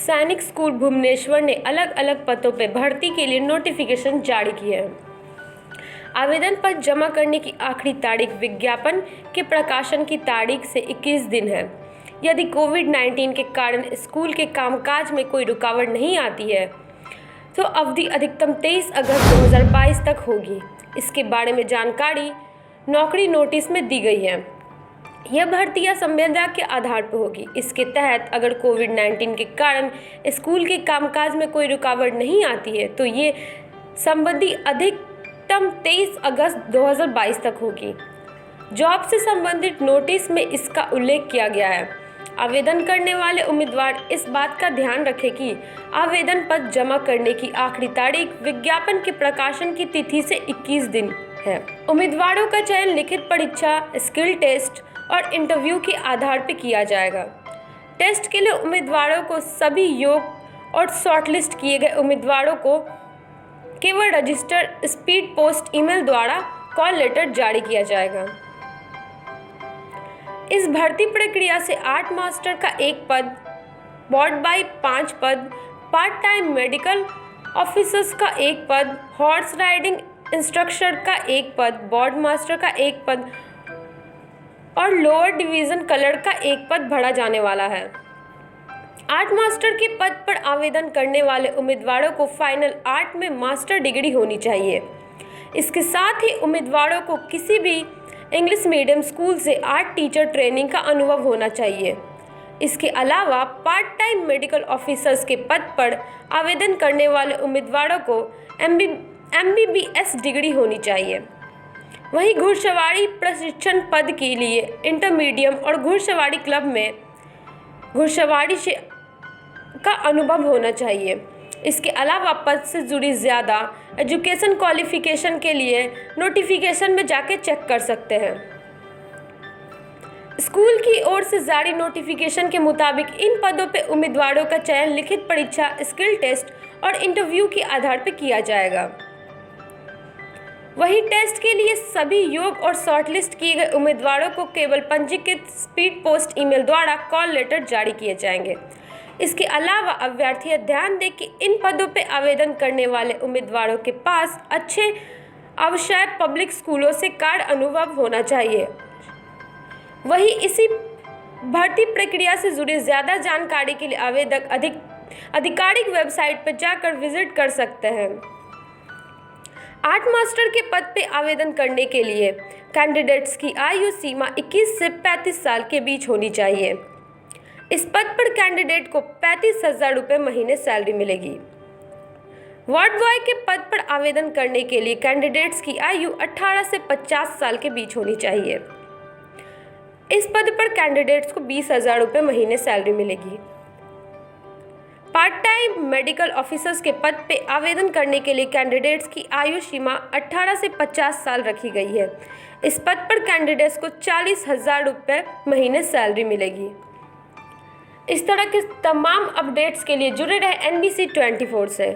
सैनिक स्कूल भुवनेश्वर ने अलग अलग पदों पर भर्ती के लिए नोटिफिकेशन जारी किए हैं। आवेदन पत्र जमा करने की आखिरी तारीख विज्ञापन के प्रकाशन की तारीख से 21 दिन है। यदि कोविड-19 के कारण स्कूल के कामकाज में कोई रुकावट नहीं आती है तो अवधि अधिकतम 23 अगस्त 2022 तक होगी। इसके बारे में जानकारी नौकरी नोटिस में दी गई है। यह भर्ती या संविदा के आधार पर होगी। इसके तहत अगर कोविड-19 के कारण स्कूल के कामकाज में कोई रुकावट नहीं आती है तो ये संबंधी अधिकतम 23 अगस्त 2022 तक होगी। जॉब से संबंधित नोटिस में इसका उल्लेख किया गया है। आवेदन करने वाले उम्मीदवार इस बात का ध्यान रखें कि आवेदन पत्र जमा करने की आखिरी तारीख विज्ञापन के प्रकाशन की तिथि से 21 दिन है। उम्मीदवारों का चयन लिखित परीक्षा, स्किल टेस्ट और इंटरव्यू के आधार पर किया जाएगा। टेस्ट के लिए उम्मीदवारों को सभी योग्य और शॉर्टलिस्ट किए गए उम्मीदवारों को केवल रजिस्टर स्पीड पोस्ट ईमेल द्वारा कॉल लेटर जारी किया जाएगा। इस भर्ती प्रक्रिया से 8 मास्टर का 1 पद, बोर्ड बाई 5 पद, पार्ट टाइम मेडिकल ऑफिसर्स का 1 पद, हॉर्स राइडिंग इंस्ट्रक्टर का 1 पद, बोर्ड मास्टर का 1 पद और लोअर डिवीज़न कलर का 1 पद भरा जाने वाला है। 8 मास्टर के पद पर आवेदन करने वाले उम्मीदवारों को फाइनल आर्ट में मास्टर डिग्री होनी चाहिए। इसके साथ ही उम्मीदवारों को किसी भी इंग्लिश मीडियम स्कूल से आर्ट टीचर ट्रेनिंग का अनुभव होना चाहिए। इसके अलावा पार्ट टाइम मेडिकल ऑफिसर्स के पद पर आवेदन करने वाले उम्मीदवारों को MBBS डिग्री होनी चाहिए। वहीं घुड़सवारी प्रशिक्षण पद के लिए इंटरमीडियम और घुड़सवारी क्लब में घुड़सवारी से का अनुभव होना चाहिए। इसके अलावा पद से जुड़ी ज़्यादा एजुकेशन क्वालिफिकेशन के लिए नोटिफिकेशन में जाके चेक कर सकते हैं। स्कूल की ओर से जारी नोटिफिकेशन के मुताबिक इन पदों पर उम्मीदवारों का चयन लिखित परीक्षा, स्किल टेस्ट और इंटरव्यू के आधार पर किया जाएगा। वहीं टेस्ट के लिए सभी योग्य और शॉर्टलिस्ट किए गए उम्मीदवारों को केवल पंजीकृत स्पीड पोस्ट ईमेल द्वारा कॉल लेटर जारी किए जाएंगे। इसके अलावा अभ्यर्थी ध्यान दें कि इन पदों पर आवेदन करने वाले उम्मीदवारों के पास अच्छे अवश्य पब्लिक स्कूलों से कार्य अनुभव होना चाहिए। वहीं इसी भर्ती प्रक्रिया से जुड़ी ज़्यादा जानकारी के लिए आवेदक आधिकारिक वेबसाइट पर जाकर विजिट कर सकते हैं। 8 मास्टर के पद पर आवेदन करने के लिए कैंडिडेट्स की आयु सीमा 21 से 35 साल के बीच होनी चाहिए। इस पद पर कैंडिडेट को 35,000 रुपये महीने सैलरी मिलेगी। वार्ड बॉय के पद पर आवेदन करने के लिए कैंडिडेट्स की आयु 18 से 50 साल के बीच होनी चाहिए। इस पद पर कैंडिडेट्स को 20,000 रुपये महीने सैलरी मिलेगी। पार्ट टाइम मेडिकल ऑफिसर्स के पद पे आवेदन करने के लिए कैंडिडेट्स की आयु सीमा 18 से 50 साल रखी गई है। इस पद पर कैंडिडेट्स को 40,000 रुपये महीने सैलरी मिलेगी। इस तरह के तमाम अपडेट्स के लिए जुड़े रहे NBC 24 से।